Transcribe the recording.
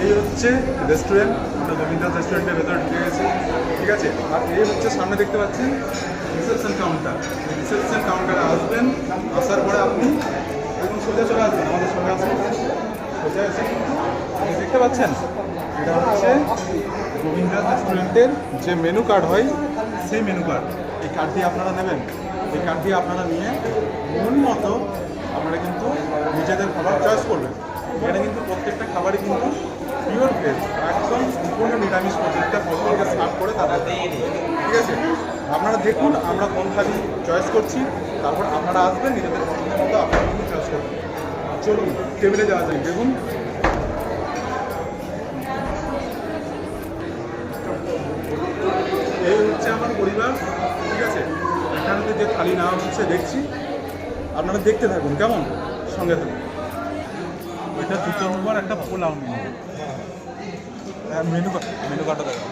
এই হচ্ছে রেস্টুরেন্ট, আমরা গোবিন্দাস রেস্টুরেন্টের ভেতরে ঢুকে গেছি, ঠিক আছে। আর এই হচ্ছে সামনে দেখতে পাচ্ছেন রিসেপশন কাউন্টার। রিসেপশন কাউন্টারে আসবেন, আসার পরে আপনি একদম সোজা চলে আসবেন, আমাদের সঙ্গে আসবেন, সোজা এসে আপনি দেখতে পাচ্ছেন এটা হচ্ছে গোবিন্দাস রেস্টুরেন্টের যে মেনু কার্ড হয়, সেই মেনু কার্ড। এই কার্ড দিয়ে আপনারা নেবেন, এই কার্ড দিয়ে আপনারা নিয়ে মন মতো আপনারা কিন্তু নিজেদের খাবার চয়েস করবেন। এখানে কিন্তু প্রত্যেকটা খাবারই কিন্তু পিওর ভেজ, একদম সম্পূর্ণ নিরামিষ, প্রত্যেকটা পছন্দকে সার্ভ করে তারপর, ঠিক আছে। আপনারা দেখুন আমরা কোন থালি চয়েস করছি, তারপর আপনারা আসবেন নিজেদের পছন্দের মতো আপনারা কিন্তু চয়েস করবেন। চলুন টেবিলে যাওয়া যায়। দেখুন এই হচ্ছে আমার পরিবার, ঠিক আছে। এখানে যে থালি নেওয়া হচ্ছে দেখছি, আপনারা দেখতে থাকুন, কেমন, সঙ্গে থাকুন। এটা 2 নম্বর একটা পোলাও মেনু, মেনু কার্ডটা দেখো।